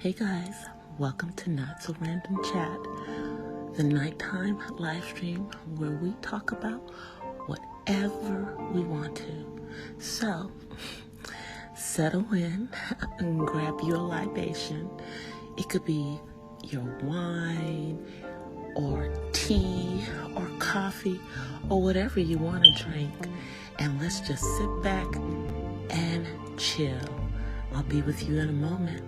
Hey guys, welcome to Not So Random Chat, the nighttime live stream where we talk about whatever we want to. So, settle in and grab your libation. It could be your wine or tea or coffee or whatever you want to drink. And let's just sit back and chill. I'll be with you in a moment.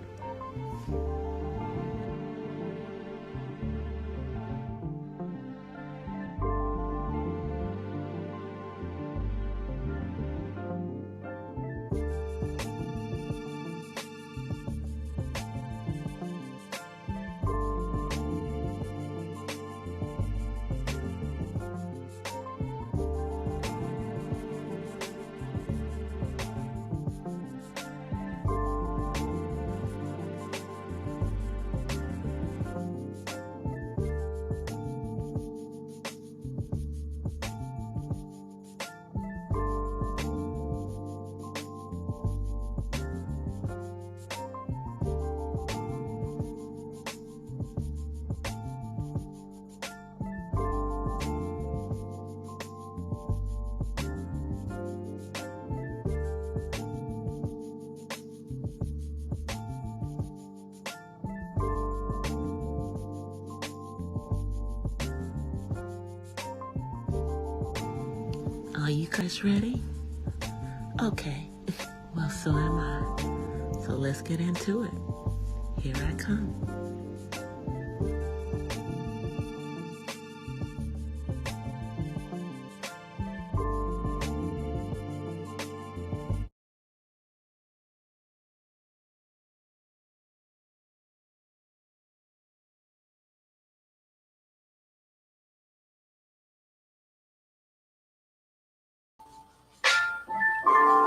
Are you guys ready? Okay, well, so am I. So let's get into it. Here I come.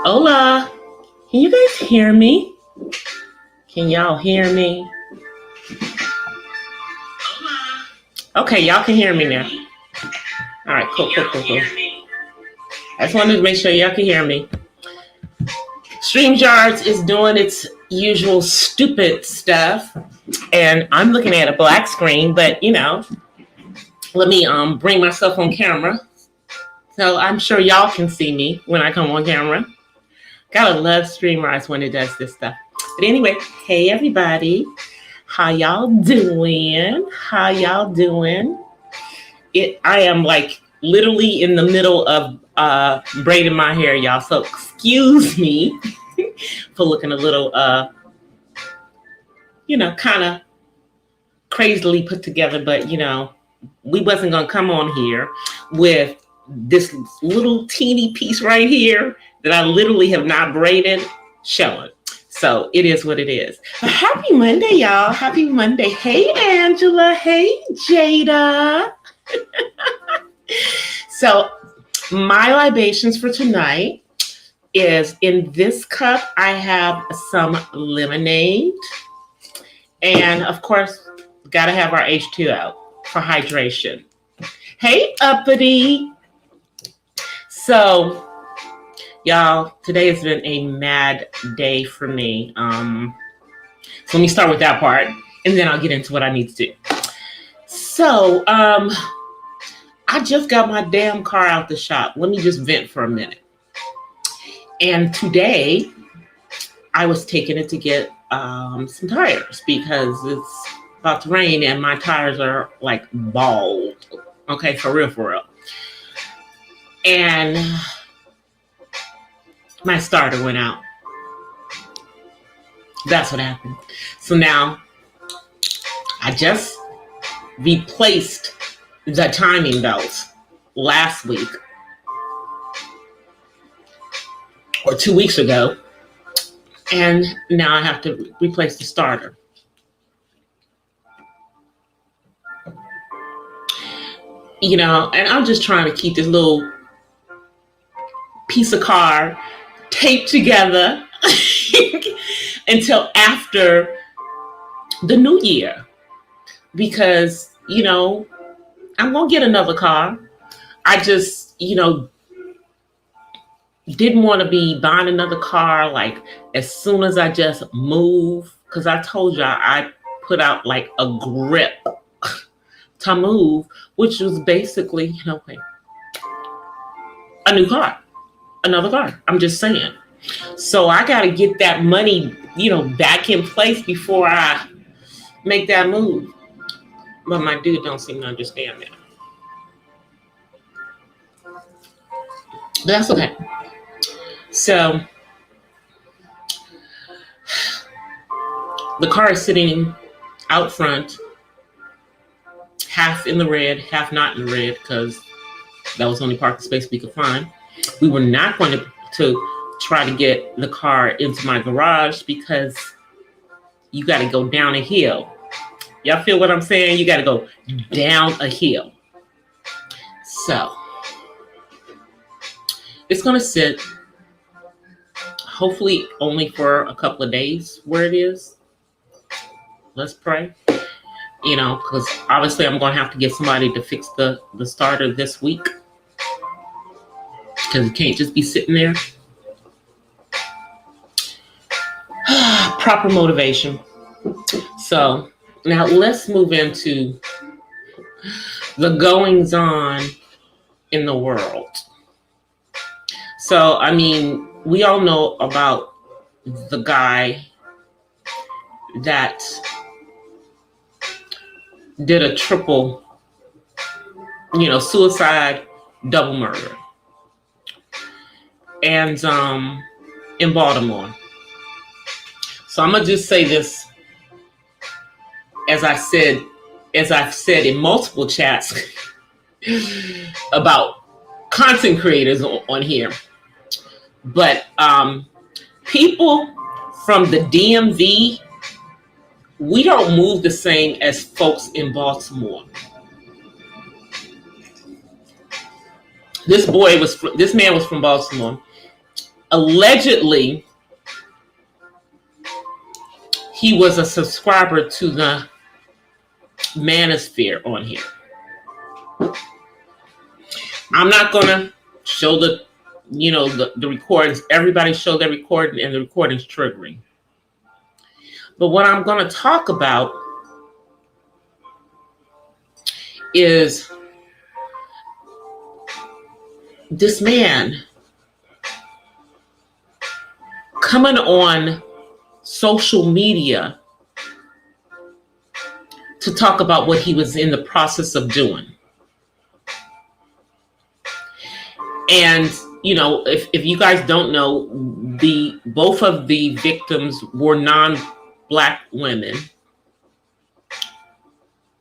Hola, can you guys hear me? Can y'all hear me? Hola. Okay, y'all can hear me now. All right, cool. I just wanted to make sure y'all can hear me. StreamYards is doing its usual stupid stuff, and I'm looking at a black screen, but let me bring myself on camera. So I'm sure y'all can see me when I come on camera. Gotta love StreamYards when it does this stuff. But anyway, hey everybody. How y'all doing? I am like literally in the middle of braiding my hair, y'all. So excuse me for looking a little kind of crazily put together, but we wasn't gonna come on here with this little teeny piece right here that I literally have not braided showing. So it is what it is. But happy Monday, y'all. Happy Monday. Hey, Angela. Hey, Jada. So my libations for tonight is in this cup, I have some lemonade. And of course, got to have our H2O for hydration. Hey, uppity. So, y'all, today has been a mad day for me. So let me start with that part, and then I'll get into what I need to do. So, I just got my damn car out the shop. Let me just vent for a minute. And today, I was taking it to get some tires because it's about to rain and my tires are like bald. Okay, for real. And my starter went out. That's what happened. So now I just replaced the timing belts last week or 2 weeks ago. And now I have to replace the starter. And I'm just trying to keep this little piece of car taped together until after the new year. Because, I'm going to get another car. I just, didn't want to be buying another car like as soon as I just move because I told y'all I put out like a grip to move, which was basically, a new car, another car. I'm just saying. So I got to get that money, back in place before I make that move. But my dude don't seem to understand that. But that's okay. So the car is sitting out front, half in the red, half not in the red, because that was the only parking space we could find. We were not going to try to get the car into my garage because you got to go down a hill. Y'all feel what I'm saying? You got to go down a hill. So it's going to sit, hopefully only for a couple of days where it is. Let's pray. Because obviously I'm going to have to get somebody to fix the starter this week. Because it can't just be sitting there. Proper motivation. So now let's move into the goings on in the world. So, we all know about the guy that did a triple, suicide, double murder. And in Baltimore. So I'm gonna just say this, as I've said in multiple chats about content creators on here. But people from the DMV, we don't move the same as folks in Baltimore. This man was from Baltimore. Allegedly, he was a subscriber to the Manosphere on here. I'm not gonna show the recordings. Everybody show their recording, and the recording's triggering. But what I'm gonna talk about is this man coming on social media to talk about what he was in the process of doing. And, if you guys don't know, both of the victims were non-Black women.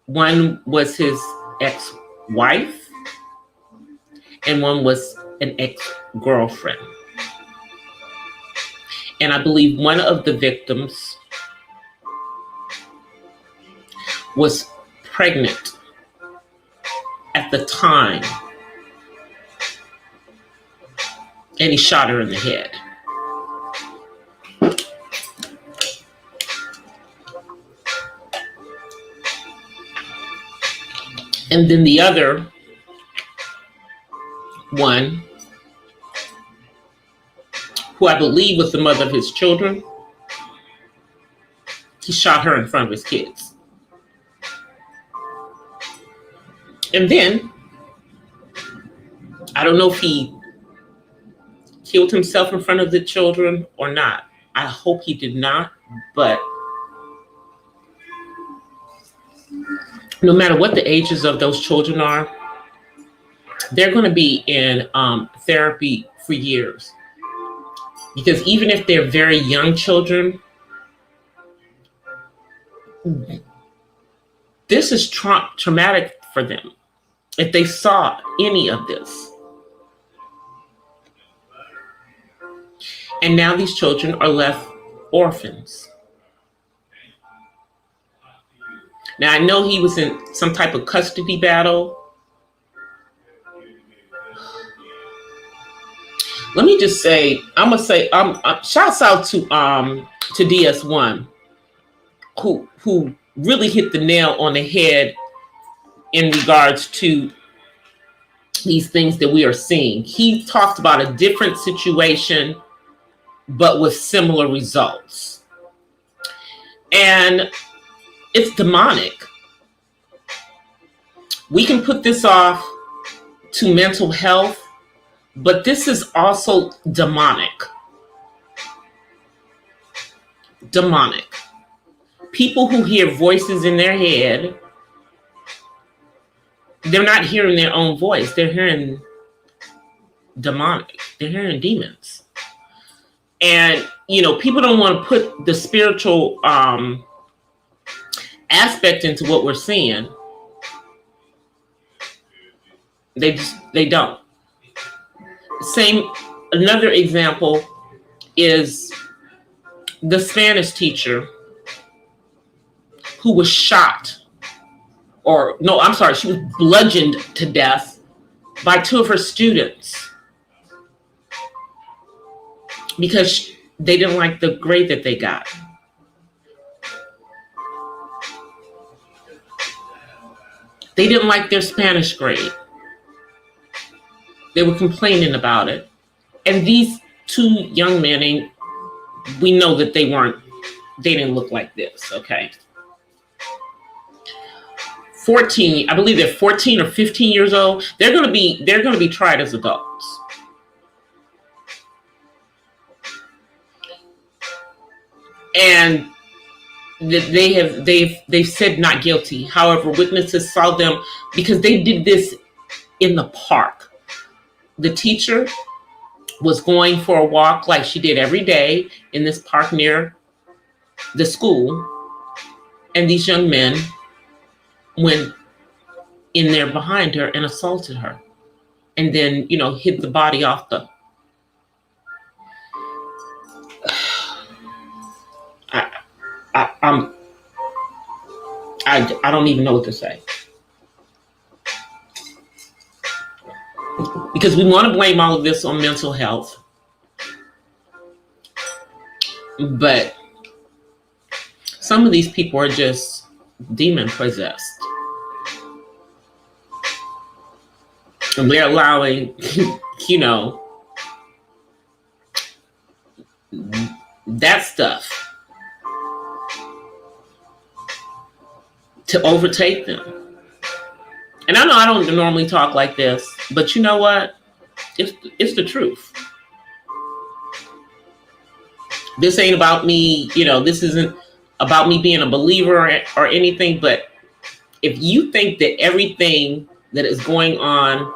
One was his ex-wife, and one was an ex-girlfriend. And I believe one of the victims was pregnant at the time. And he shot her in the head. And then the other one, who I believe was the mother of his children, he shot her in front of his kids. And then, I don't know if he killed himself in front of the children or not. I hope he did not, but no matter what the ages of those children are, they're going to be in therapy for years. Because even if they're very young children, this is traumatic for them if they saw any of this. And now these children are left orphans. Now, I know he was in some type of custody battle. Let me just say, I'm gonna say, shouts out to DS1, who really hit the nail on the head in regards to these things that we are seeing. He talked about a different situation, but with similar results. And it's demonic. We can put this off to mental health, but this is also demonic. Demonic. People who hear voices in their head, they're not hearing their own voice. They're hearing demonic. They're hearing demons. And, people don't want to put the spiritual aspect into what we're seeing. They don't. Another example is the Spanish teacher who was shot, she was bludgeoned to death by two of her students because they didn't like the grade that they got. They didn't like their Spanish grade. They were complaining about it. And these two young men, we know that they didn't look like this, okay? 14, I believe they're 14 or 15 years old. They're going to be tried as adults. And they've said not guilty. However, witnesses saw them because they did this in the park. The teacher was going for a walk like she did every day in this park near the school. And these young men went in there behind her and assaulted her. And then, hid the body off the... I don't even know what to say. Because we want to blame all of this on mental health. But some of these people are just demon possessed. And they're allowing, that stuff to overtake them. And I know I don't normally talk like this, but you know what? It's the truth. This ain't about me, this isn't about me being a believer or anything, but if you think that everything that is going on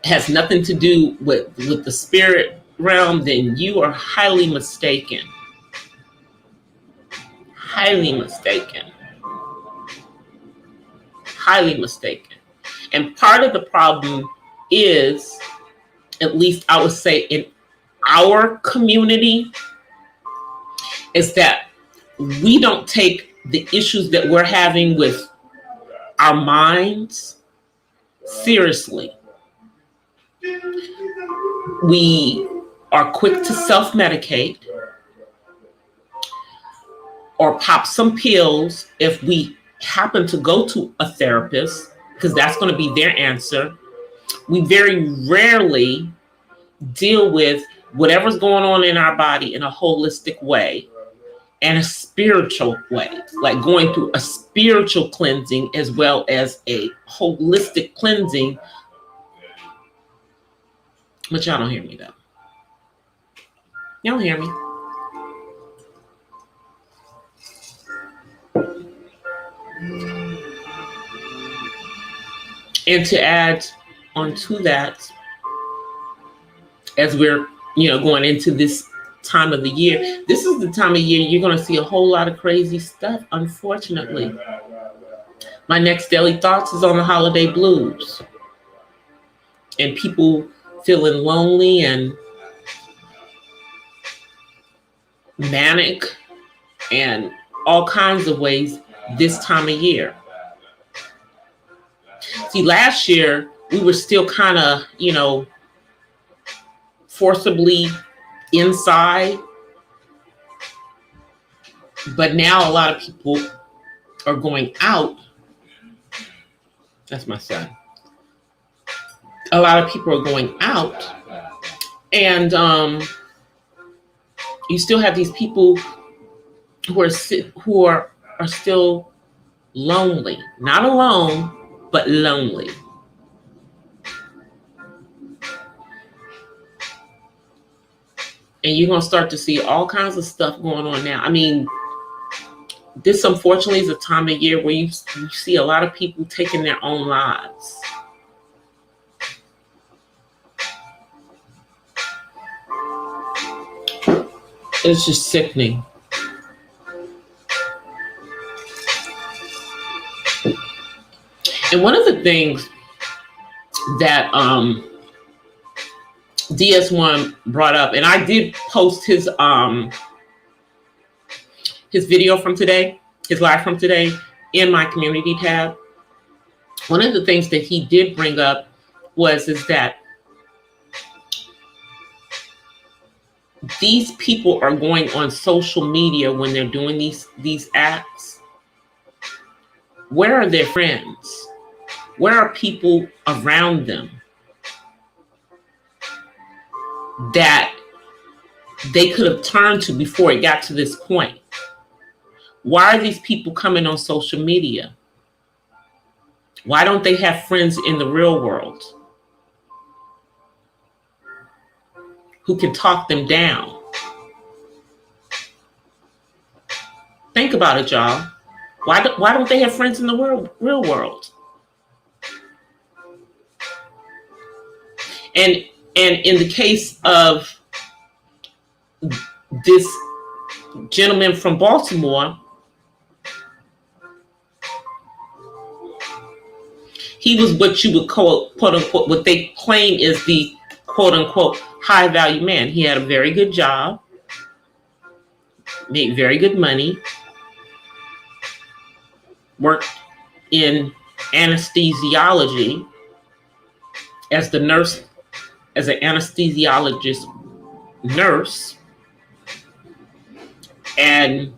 has nothing to do with the spirit realm, then you are highly mistaken. Highly mistaken. Highly mistaken. And part of the problem is, at least I would say in our community, is that we don't take the issues that we're having with our minds seriously. We are quick to self-medicate or pop some pills if we happen to go to a therapist, because that's going to be their answer. We very rarely deal with whatever's going on in our body in a holistic way and a spiritual way, like going through a spiritual cleansing as well as a holistic cleansing. But y'all don't hear me though. Y'all don't hear me. And to add onto that, as we're going into this time of the year, this is the time of year you're going to see a whole lot of crazy stuff, unfortunately. My next daily thoughts is on the holiday blues and people feeling lonely and manic and all kinds of ways this time of year. See, last year we were still kind of, forcibly inside. But now a lot of people are going out. That's my son. A lot of people are going out. And you still have these people who are still lonely, not alone, but lonely. And you're going to start to see all kinds of stuff going on now. I mean, this unfortunately is a time of year where you see a lot of people taking their own lives. It's just sickening. And one of the things that DS1 brought up, and I did post his video from today, his live from today, in my community tab. One of the things that he did bring up is that these people are going on social media when they're doing these acts. Where are their friends? Where are people around them that they could have turned to before it got to this point? Why are these people coming on social media? Why don't they have friends in the real world who can talk them down? Think about it, y'all. Why don't they have friends in the real world? And in the case of this gentleman from Baltimore, he was what you would call, quote unquote, what they claim is the quote unquote high value man. He had a very good job, made very good money, worked in anesthesiology as the nurse, as an anesthesiologist nurse. And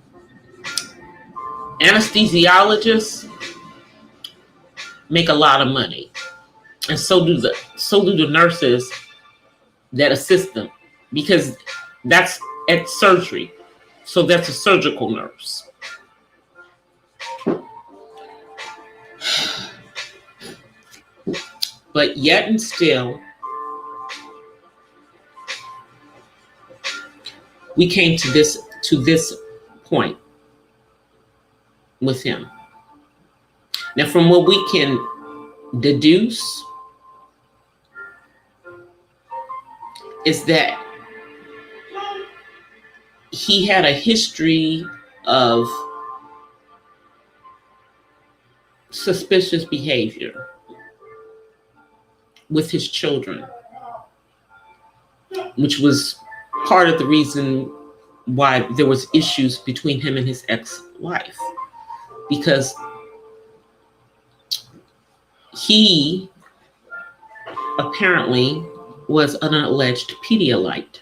anesthesiologists make a lot of money, and so do the nurses that assist them, because that's at surgery. So that's a surgical nurse. But yet and still, we came to this point with him. Now, from what we can deduce, is that he had a history of suspicious behavior with his children, which was part of the reason why there was issues between him and his ex-wife, because he apparently was an alleged Pedialyte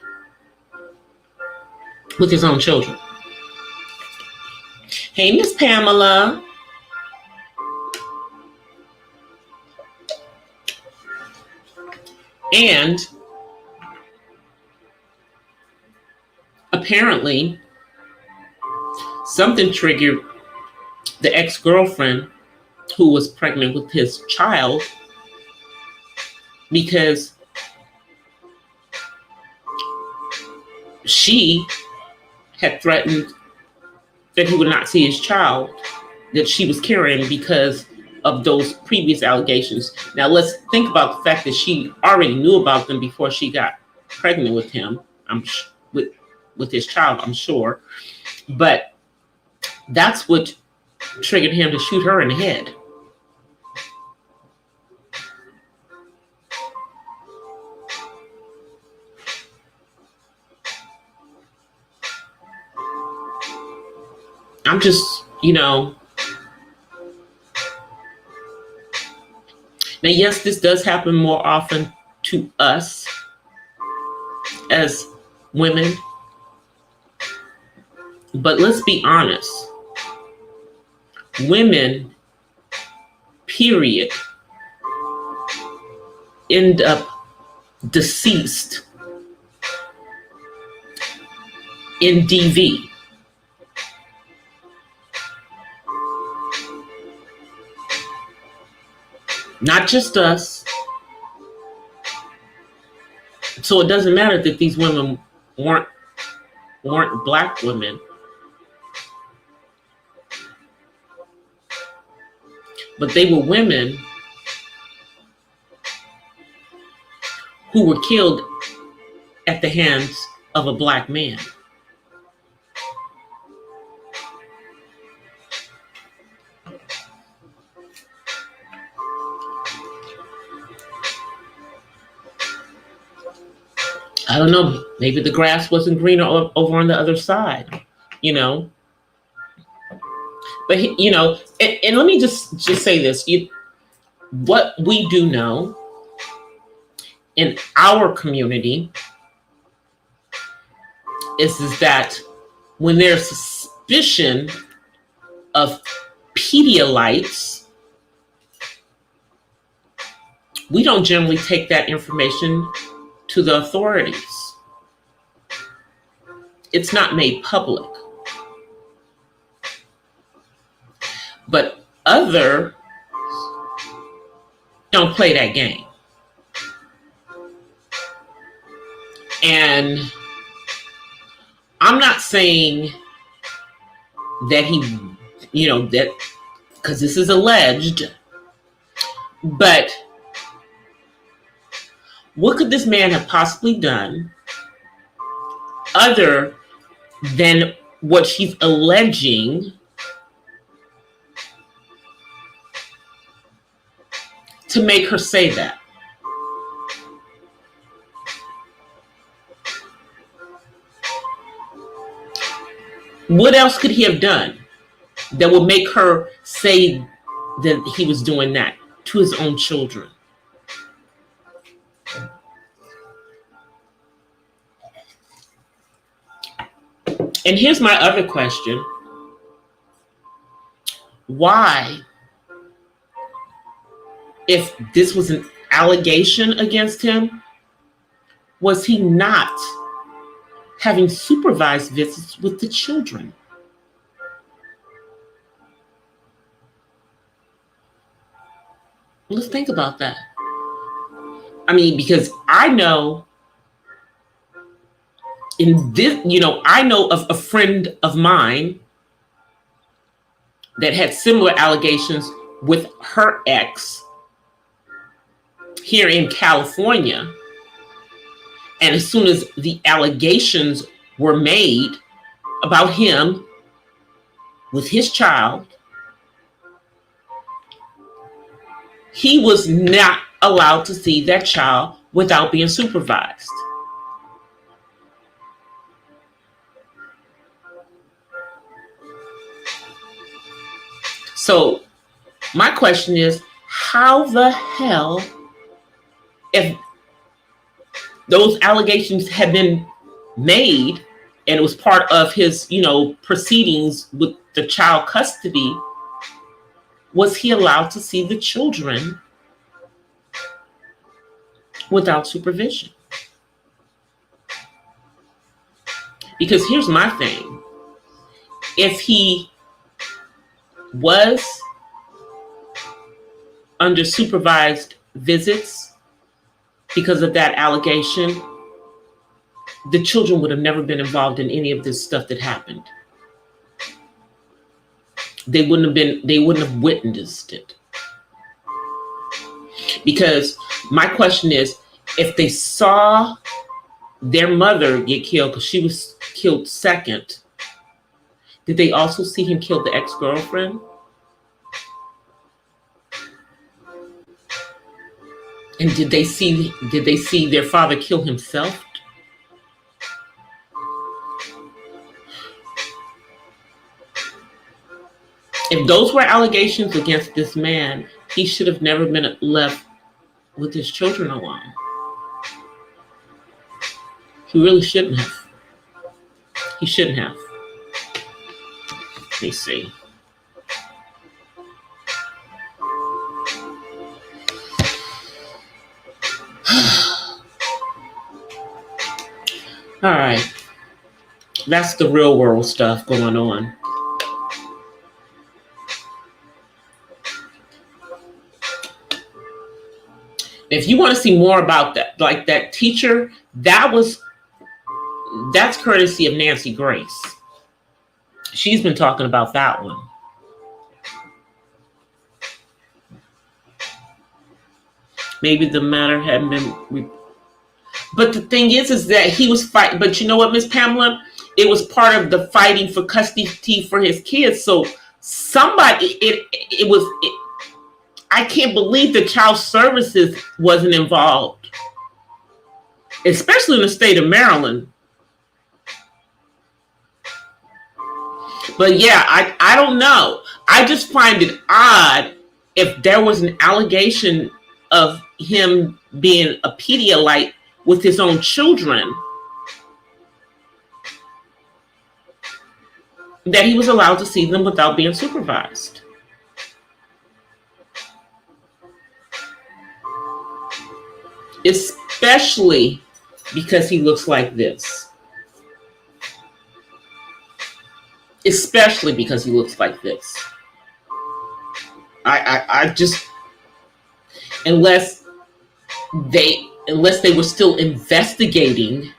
with his own children. Hey, Miss Pamela. And apparently something triggered the ex-girlfriend who was pregnant with his child, because she had threatened that he would not see his child that she was carrying because of those previous allegations. Now let's think about the fact that she already knew about them before she got pregnant with him, with his child, I'm sure. But that's what triggered him to shoot her in the head. I'm just, now yes, this does happen more often to us as women, but let's be honest, women, period, end up deceased in DV. not just us. So it doesn't matter that these women weren't black women, but they were women who were killed at the hands of a black man. I don't know, maybe the grass wasn't greener over on the other side, you know. But, you know, and let me just say this. What we do know in our community is that when there's suspicion of Pedialites, we don't generally take that information to the authorities. It's not made public. But others don't play that game. And I'm not saying that he, you know, that because this is alleged, but what could this man have possibly done other than what she's alleging to make her say that? What else could he have done that would make her say that he was doing that to his own children? And here's my other question. Why, if this was an allegation against him, was he not having supervised visits with the children? Let's think about that. I mean, because I know in this, you know, I know of a friend of mine that had similar allegations with her ex here in California. And as soon as the allegations were made about him with his child, he was not allowed to see that child without being supervised. So my question is, how the hell, if those allegations had been made and it was part of his, you know, proceedings with the child custody, was he allowed to see the children without supervision? Because here's my thing. If he was under supervised visits because of that allegation, the children would have never been involved in any of this stuff that happened. They wouldn't have witnessed it. Because my question is, if they saw their mother get killed because she was killed second, did they also see him kill the ex-girlfriend? And did they see their father kill himself? If those were allegations against this man, he should have never been left with his children alone. He really shouldn't have. He shouldn't have. Let me see. All right. That's the real world stuff going on. If you want to see more about that, like that teacher, that's courtesy of Nancy Grace. She's been talking about that one. Maybe the matter hadn't been. But the thing is that he was fighting. But you know what, Miss Pamela? It was part of the fighting for custody for his kids. So somebody, it was. I can't believe the child services wasn't involved, especially in the state of Maryland. But yeah, I don't know. I just find it odd if there was an allegation of him being a Pedialyte with his own children, that he was allowed to see them without being supervised. Especially because he looks like this. Especially because he looks like this. I just, unless they were still investigating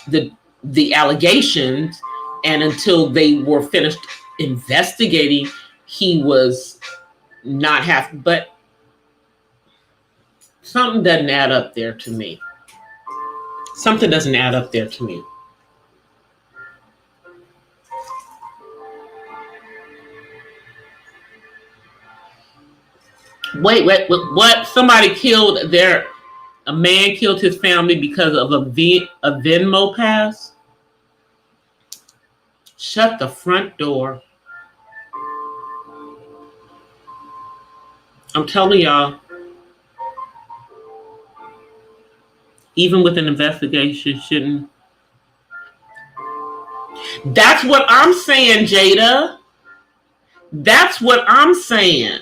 the allegations, and until they were finished investigating, he was not half. But something doesn't add up there to me. Something doesn't add up there to me. Wait, what? Somebody killed a man killed his family because of a Venmo pass? Shut the front door. I'm telling y'all, even with an investigation, shouldn't. That's what I'm saying, Jada. That's what I'm saying.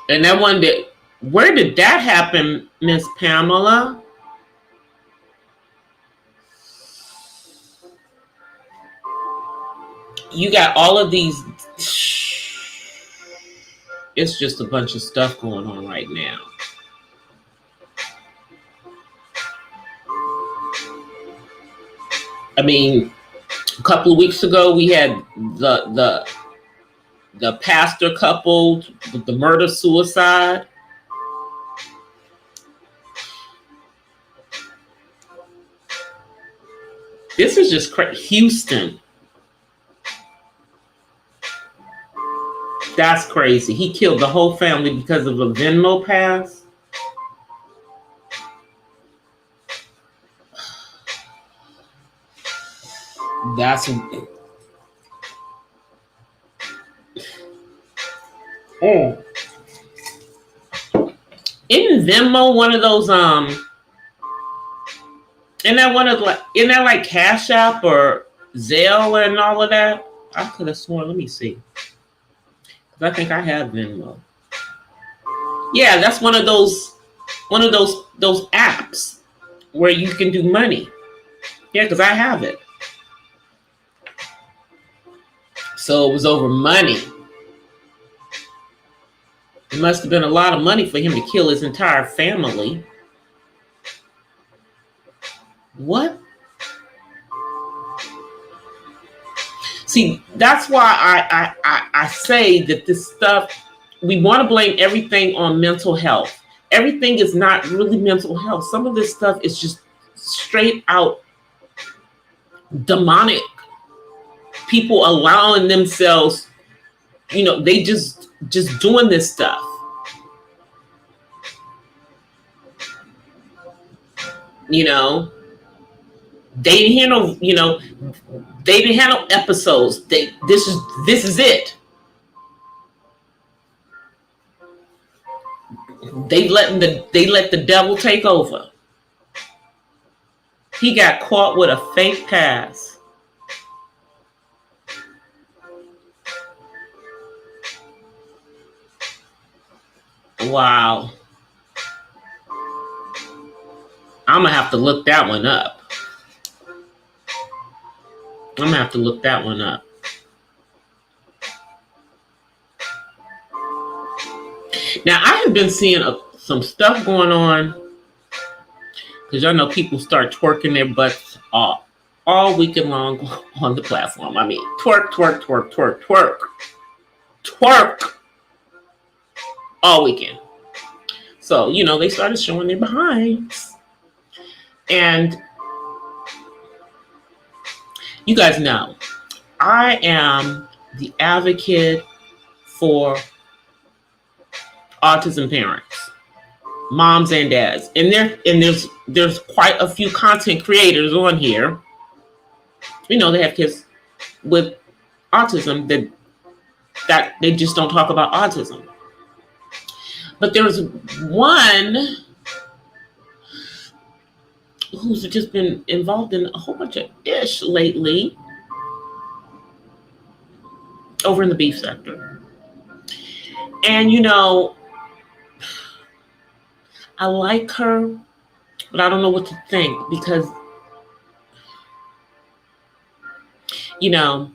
And I wondered, where did that happen, Miss Pamela? You got all of these. It's just a bunch of stuff going on right now. I mean, a couple of weeks ago, we had the pastor couple with the murder suicide. This is just Houston. That's crazy. He killed the whole family because of a Venmo pass. That's Isn't Venmo one of those isn't that like Cash App or Zelle and all of that? I could have sworn. Let me see. I think I have Venmo. Yeah, that's one of those apps where you can do money. Yeah, because I have it. So it was over money. It must have been a lot of money for him to kill his entire family. What? See, that's why I say that this stuff, we want to blame everything on mental health. Everything is not really mental health. Some of this stuff is just straight out demonic. People allowing themselves, they just doing this stuff. They didn't handle, they didn't handle episodes. This is it. They let the devil take over. He got caught with a fake pass. Wow. I'm gonna have to look that one up. Now, I have been seeing some stuff going on because y'all know people start twerking their butts off all weekend long on the platform. I mean, twerk, twerk, twerk, twerk, twerk, twerk all weekend. So, you know, they started showing their behinds. And you guys know, I am the advocate for autism parents, moms and dads. And there's quite a few content creators on here. You know, they have kids with autism that they just don't talk about autism. But there's one who's just been involved in a whole bunch of ish lately over in the beef sector. And, you know, I like her, but I don't know what to think because, you know,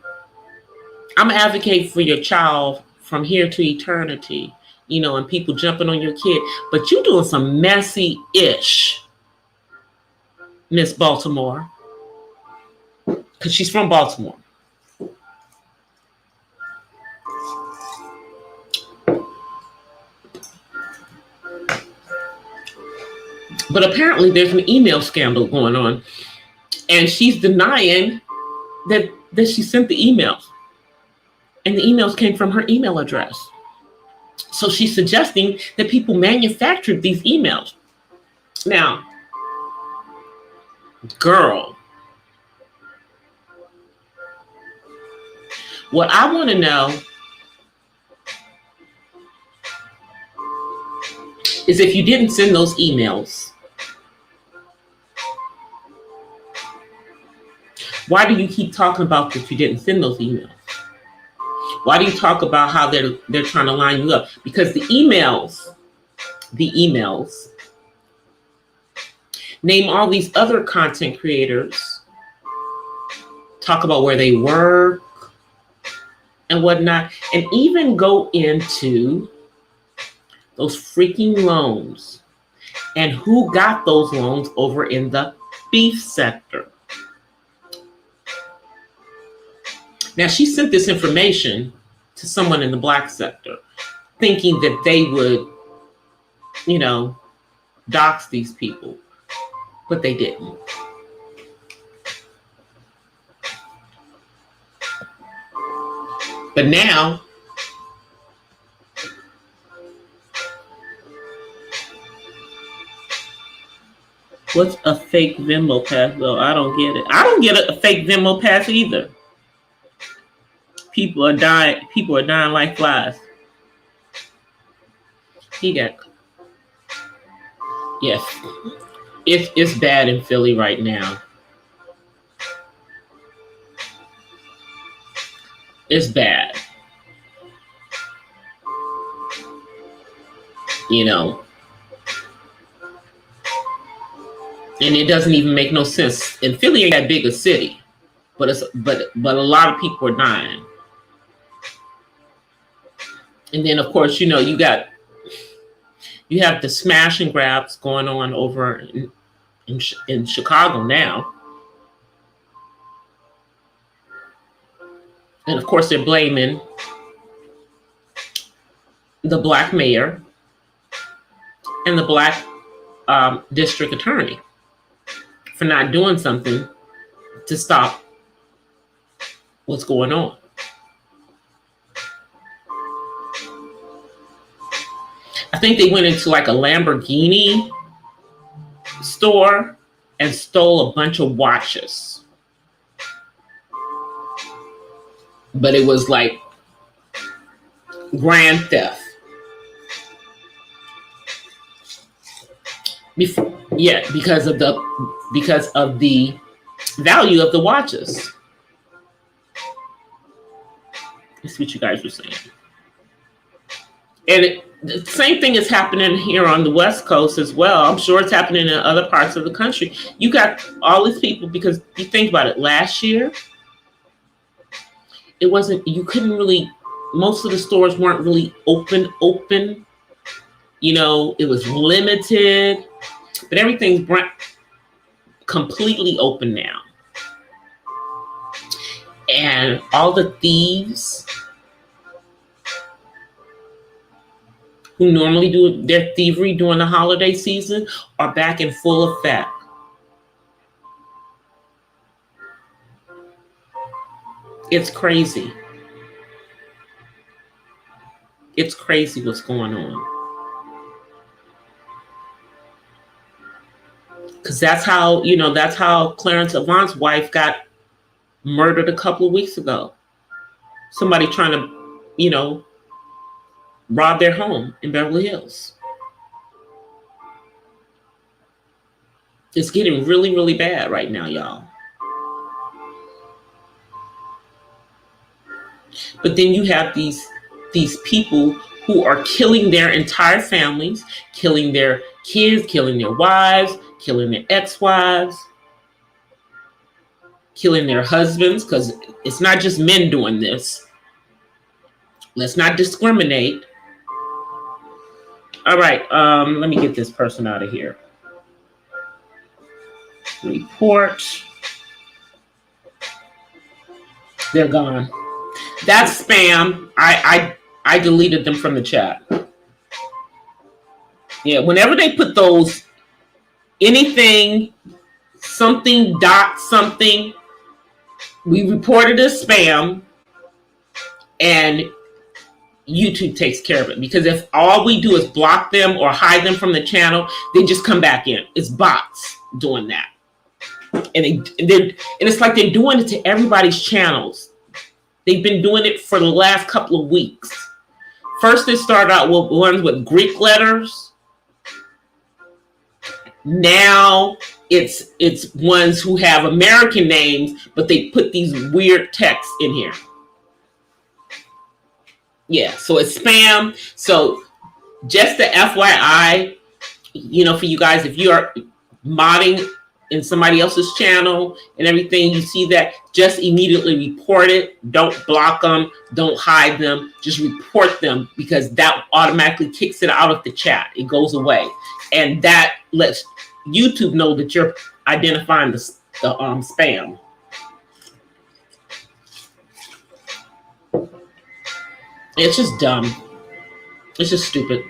I'm an advocate for your child from here to eternity, you know, and people jumping on your kid, but you doing some messy-ish, Miss Baltimore, because she's from Baltimore. But apparently there's an email scandal going on, and she's denying that she sent the emails. And the emails came from her email address. So she's suggesting that people manufactured these emails. Now, girl, what I want to know is if you didn't send those emails, why do you keep talking about that you didn't send those emails? Why do you talk about how they're trying to line you up? Because the emails name all these other content creators, talk about where they work and whatnot, and even go into those freaking loans and who got those loans over in the beef sector. Now, she sent this information to someone in the black sector, thinking that they would, you know, dox these people, but they didn't. But now, what's a fake Venmo pass, though? I don't get it. I don't get a fake Venmo pass either. People are dying like flies. Yes. It's bad in Philly right now. It's bad. You know. And it doesn't even make no sense. And Philly ain't that big a city, but a lot of people are dying. And then, of course, you know, you have the smash and grabs going on over in Chicago now. And, of course, they're blaming the black mayor and the black district attorney for not doing something to stop what's going on. I think they went into like a Lamborghini store and stole a bunch of watches. But it was like grand theft. Because of the value of the watches. That's what you guys were saying. And the same thing is happening here on the West Coast as well. I'm sure it's happening in other parts of the country. You got all these people, because you think about it, last year, you couldn't really, most of the stores weren't really open You know, it was limited, but everything's completely open now. And all the thieves who normally do their thievery during the holiday season are back in full effect. It's crazy. It's crazy what's going on. Because that's how Clarence Avant's wife got murdered a couple of weeks ago. Somebody trying to, rob their home in Beverly Hills. It's getting really, really bad right now, y'all. But then you have these people who are killing their entire families, killing their kids, killing their wives, killing their ex-wives, killing their husbands, because it's not just men doing this. Let's not discriminate. All right, let me get this person out of here. Report. They're gone. That's spam. I deleted them from the chat. Yeah, whenever they put those anything, something, dot something, we report it as spam, and YouTube takes care of it. Because if all we do is block them or hide them from the channel, they just come back in. It's bots doing that. And it's like they're doing it to everybody's channels. They've been doing it for the last couple of weeks. First, it started out with ones with Greek letters. Now it's ones who have American names, but they put these weird texts in here. Yeah, so it's spam. So just the FYI, for you guys, if you are modding in somebody else's channel and everything, you see that, just immediately report it. Don't block them. Don't hide them. Just report them, because that automatically kicks it out of the chat. It goes away. And that lets YouTube know that you're identifying the spam. It's just dumb. It's just stupid.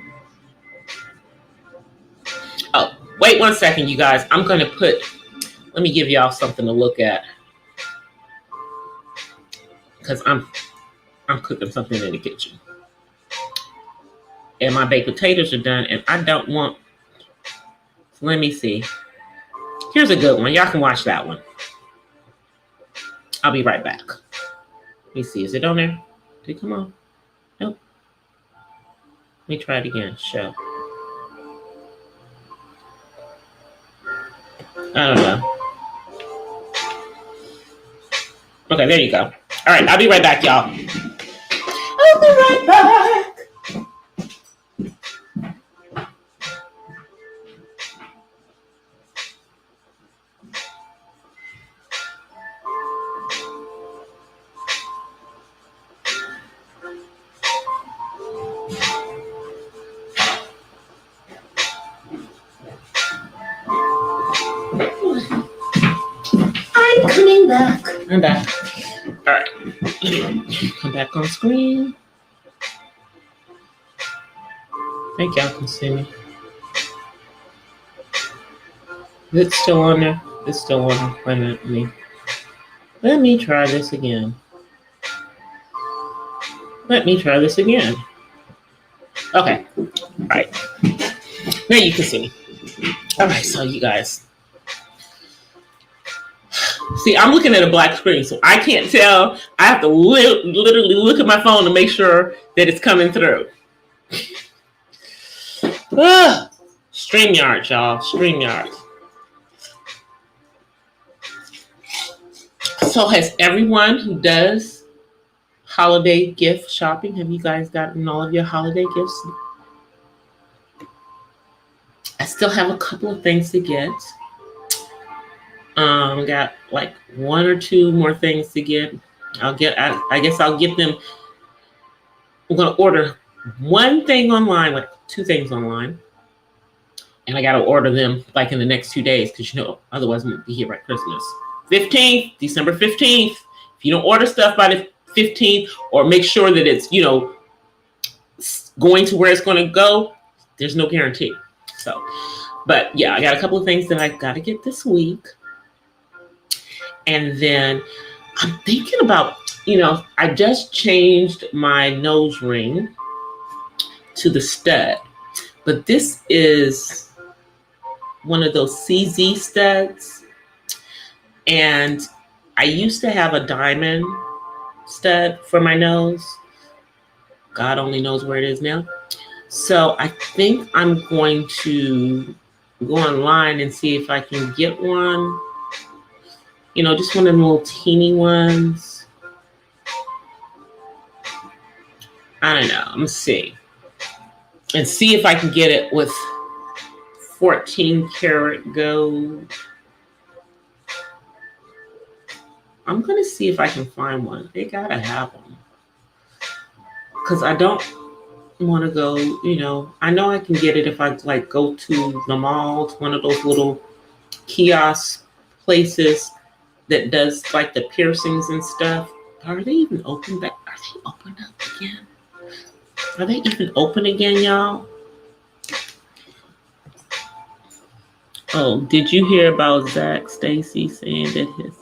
Oh, wait 1 second, you guys. Let me give y'all something to look at. Because I'm cooking something in the kitchen. And my baked potatoes are done, and I don't want, so let me see. Here's a good one. Y'all can watch that one. I'll be right back. Let me see. Is it on there? Did it come on? Nope. Let me try it again. Show. I don't know. Okay, there you go. All right, I'll be right back, y'all. I'll be right back. I'm coming back. I'm back. All right. Come back on screen. I think y'all can see me. Is it still on there? It's still on there. Wait a minute. Let me try this again. Okay. All right. Now you can see me. All right, so you guys. See, I'm looking at a black screen, so I can't tell. I have to literally look at my phone to make sure that it's coming through. StreamYard, y'all. StreamYard. So has everyone who does holiday gift shopping, have you guys gotten all of your holiday gifts? I still have a couple of things to get. Got like 1 or 2 more things to get. I guess I'll get them. I'm gonna order one thing online, like two things online, and I got to order them like in the next 2 days because otherwise I'm gonna be here by Christmas. 15th, December 15th. If you don't order stuff by the 15th, or make sure that it's going to where it's going to go, there's no guarantee. So, but yeah, I got a couple of things that I got to get this week, and then I'm thinking about I just changed my nose ring to the stud, but this is one of those CZ studs, and I used to have a diamond stud for my nose. God only knows where it is now. So I think I'm going to go online and see if I can get one. Just one of the little teeny ones. I don't know. I'm going to see. And see if I can get it with 14 karat gold. I'm going to see if I can find one. They got to have them. Because I don't want to go, I know I can get it if I go to the mall, to one of those little kiosk places that does the piercings and stuff. Are they even open back? Are they open up again? Are they even open again, y'all? Oh, did you hear about Zach Stacy saying that his...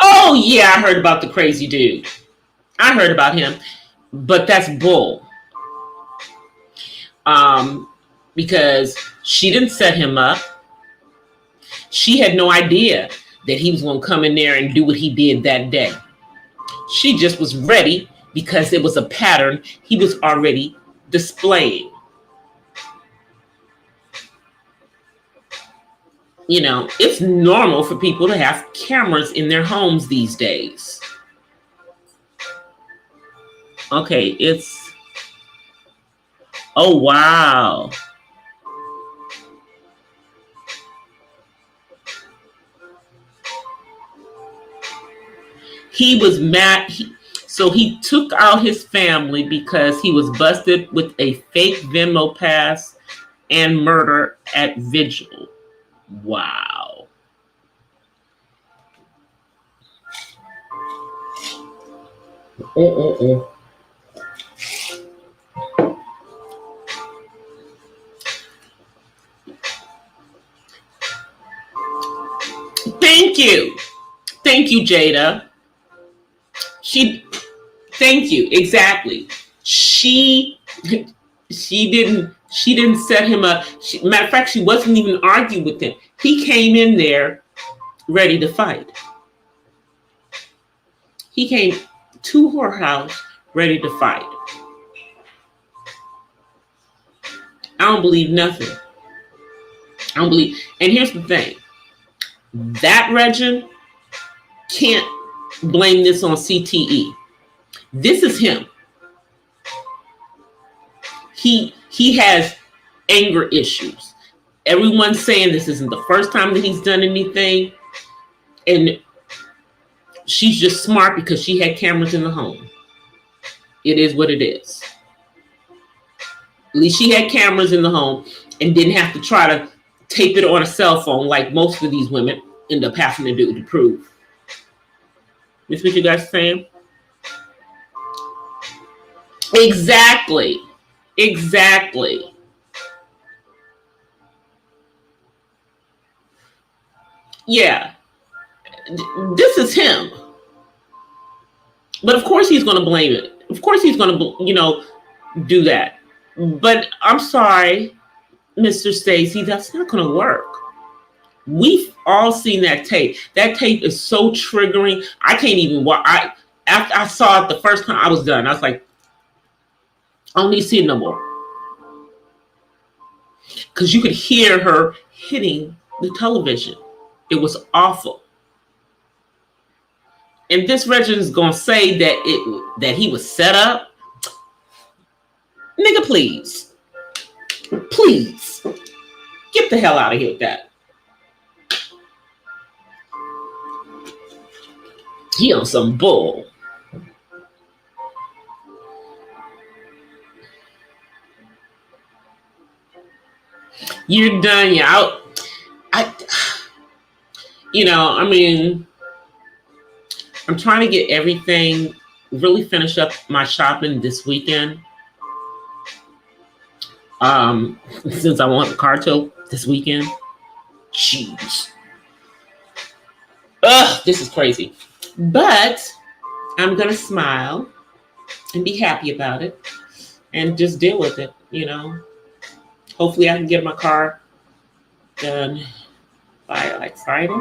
Oh, yeah, I heard about the crazy dude. I heard about him, but that's bull. Because she didn't set him up. She had no idea that he was going to come in there and do what he did that day. She just was ready because it was a pattern he was already displaying. It's normal for people to have cameras in their homes these days. Okay, it's... Oh, wow. He was mad. So he took out his family because he was busted with a fake Venmo pass and murder at vigil. Wow. Thank you. Thank you, Jada. Thank you. Exactly. She didn't set him up. Matter of fact, she wasn't even arguing with him. He came in there ready to fight. He came to her house ready to fight. I don't believe nothing. I don't believe. And here's the thing. That Regin can't blame this on CTE. This is him. He has anger issues. Everyone's saying this isn't the first time that he's done anything. And she's just smart because she had cameras in the home. It is what it is. At least she had cameras in the home and didn't have to try to tape it on a cell phone like most of these women end up having to do to prove. This what you guys are saying? Exactly. Yeah. This is him. But of course he's going to blame it. Of course he's going to, do that. But I'm sorry, Mr. Stacy, that's not going to work. We've all seen that tape. That tape is so triggering. I can't even watch. After I saw it the first time, I was done. I was like, I don't need to see it no more. Because you could hear her hitting the television. It was awful. And this Regin is going to say that he was set up. Nigga, please. Please. Get the hell out of here with that. He on some bull. You're done. You're out. I, I mean, I'm trying to get everything, really finish up my shopping this weekend. Since I want the car till this weekend. Jeez. Ugh, this is crazy. But I'm going to smile and be happy about it and just deal with it, Hopefully I can get my car done by like Friday.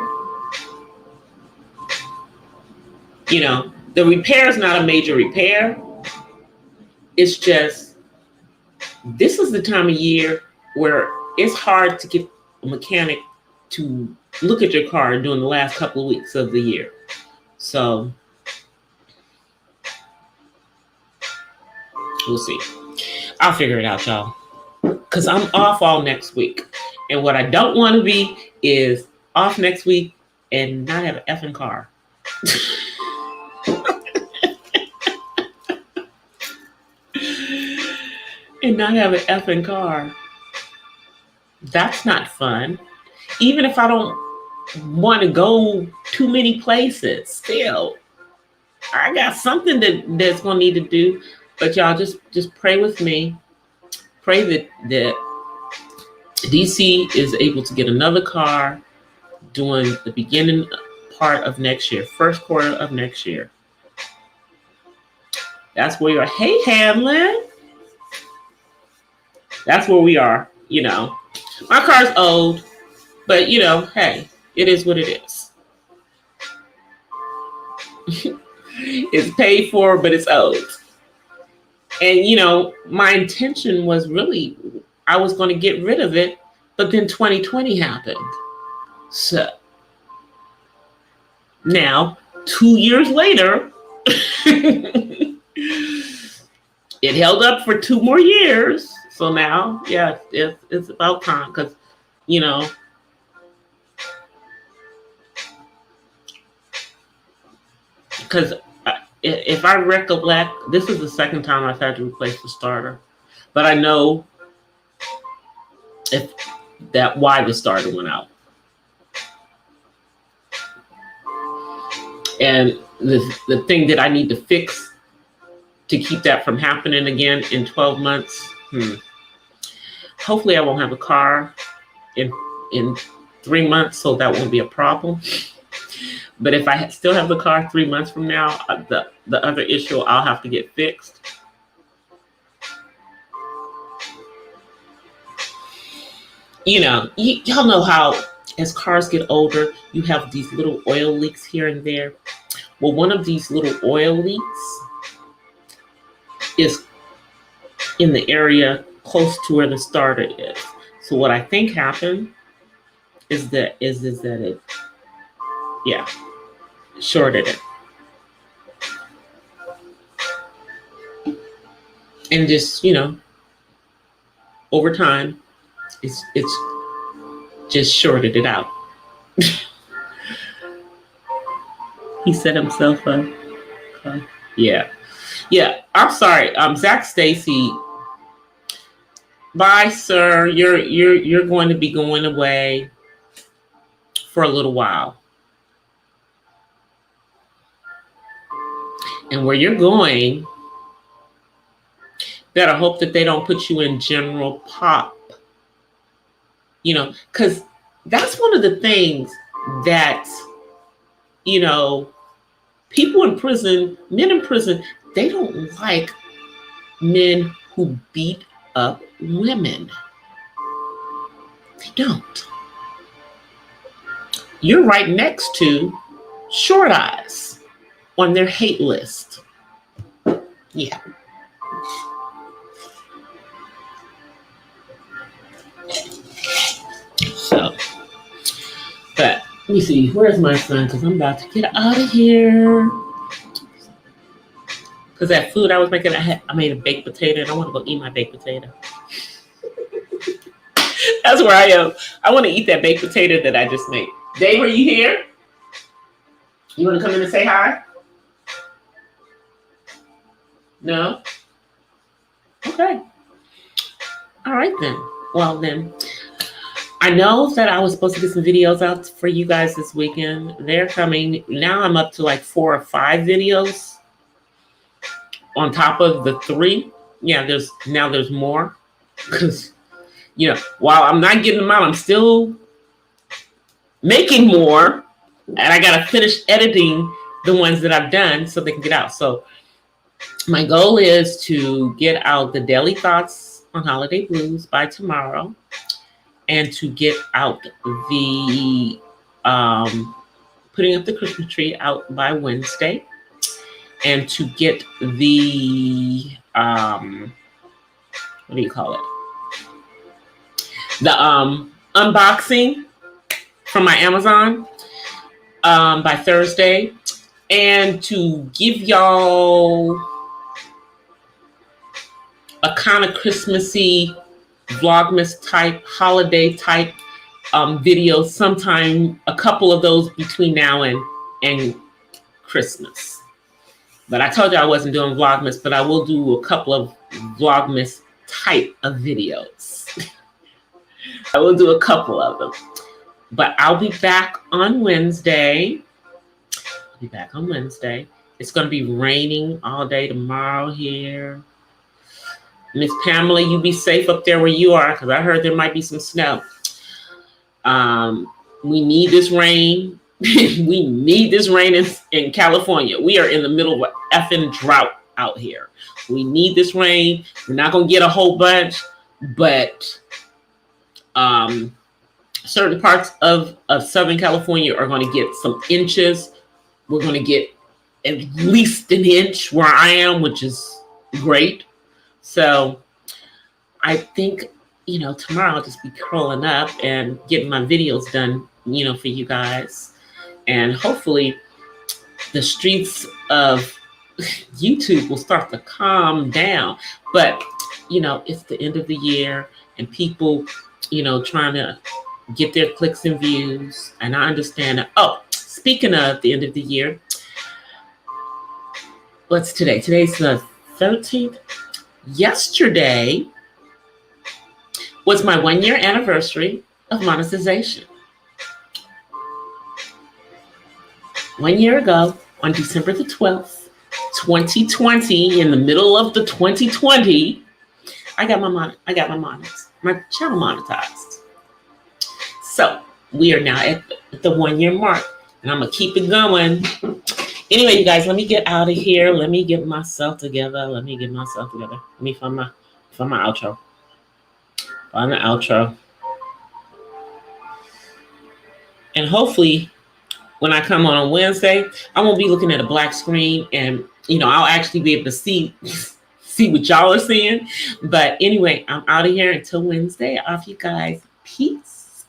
The repair is not a major repair. It's just, this is the time of year where it's hard to get a mechanic to look at your car during the last couple of weeks of the year. So we'll see. I'll figure it out, y'all. Because I'm off all next week. And what I don't want to be is off next week and not have an effing car. And not have an effing car. That's not fun. Even if I don't want to go too many places, still, I got something that's going to need to do. But y'all just pray with me. Pray that DC is able to get another car during the beginning part of next year, first quarter of next year. That's where you're. Hey, Hamlin. That's where we are, My car's old, but, hey, it is what it is. It's paid for, but it's old. And, my intention was really, I was going to get rid of it, but then 2020 happened. So now, 2 years later, it held up for 2 more years. So now, yeah, it's about time because, because if I recollect, this is the second time I've had to replace the starter, but I know why the starter went out. And the thing that I need to fix to keep that from happening again in 12 months. Hopefully I won't have a car in 3 months, so that won't be a problem. But if I still have the car 3 months from now, the other issue I'll have to get fixed. Y'all know how as cars get older, you have these little oil leaks here and there. Well, one of these little oil leaks is in the area close to where the starter is. So what I think happened is that it shorted it. And just, over time, it's just shorted it out. He set himself up. Yeah. I'm sorry. Zach Stacy. Bye, sir. You're going to be going away for a little while. And where you're going, better hope that they don't put you in general pop. Because that's one of the things that, people in prison, men in prison, they don't like men who beat up women. They don't. You're right next to Short Eyes on their hate list. Yeah. So, but let me see, where's my son? Because I'm about to get out of here. Because that food I was making, I made a baked potato, and I want to go eat my baked potato. That's where I am. I want to eat that baked potato that I just made. Dave, are you here? You want to come in and say hi? No? Okay. All right, then. Well, then, I know that I was supposed to get some videos out for you guys this weekend. They're coming. Now I'm up to like 4 or 5 videos on top of the 3. Yeah, there's more. Because, while I'm not getting them out, I'm still making more. And I got to finish editing the ones that I've done so they can get out. So my goal is to get out the daily thoughts on holiday blues by tomorrow, and to get out the putting up the Christmas tree out by Wednesday, and to get the what do you call it? The unboxing from my Amazon by Thursday, and to give y'all a kind of Christmassy, Vlogmas type, holiday type video sometime, a couple of those between now and Christmas. But I told you I wasn't doing Vlogmas, but I will do a couple of Vlogmas type of videos. I will do a couple of them. But I'll be back on Wednesday. It's going to be raining all day tomorrow here. Miss Pamela, you be safe up there where you are, because I heard there might be some snow. We need this rain. We need this rain in California. We are in the middle of an effing drought out here. We need this rain. We're not going to get a whole bunch, but certain parts of Southern California are going to get some inches. We're going to get at least an inch where I am, which is great. So I think, tomorrow I'll just be curling up and getting my videos done, for you guys. And hopefully the streets of YouTube will start to calm down. But, it's the end of the year and people, trying to get their clicks and views. And I understand that. Oh, speaking of the end of the year, what's today? Today's the 13th. Yesterday was my 1-year anniversary of monetization. 1 year ago, on December the 12th, 2020, in the middle of the 2020, I got my channel monetized. So we are now at the 1 year mark, and I'm gonna keep it going. Anyway, you guys, let me get out of here. Let me get myself together. Let me find my outro. Find the outro. And hopefully, when I come on Wednesday, I won't be looking at a black screen, and I'll actually be able to see what y'all are seeing. But anyway, I'm out of here until Wednesday. Off you guys. Peace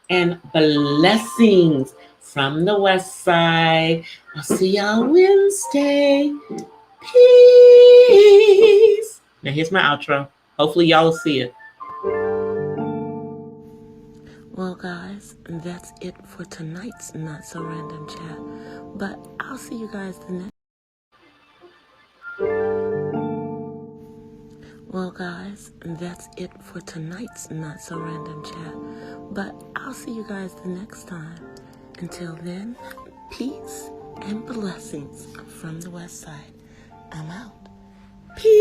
and blessings from the West Side. I'll see y'all Wednesday. Peace. Now here's my outro. Hopefully y'all will see it. Well, guys, that's it for tonight's Not So Random Chat. But I'll see you guys the next. Well, guys, that's it for tonight's Not So Random Chat. But I'll see you guys the next time. Until then, peace and blessings from the West Side. I'm out. Peace.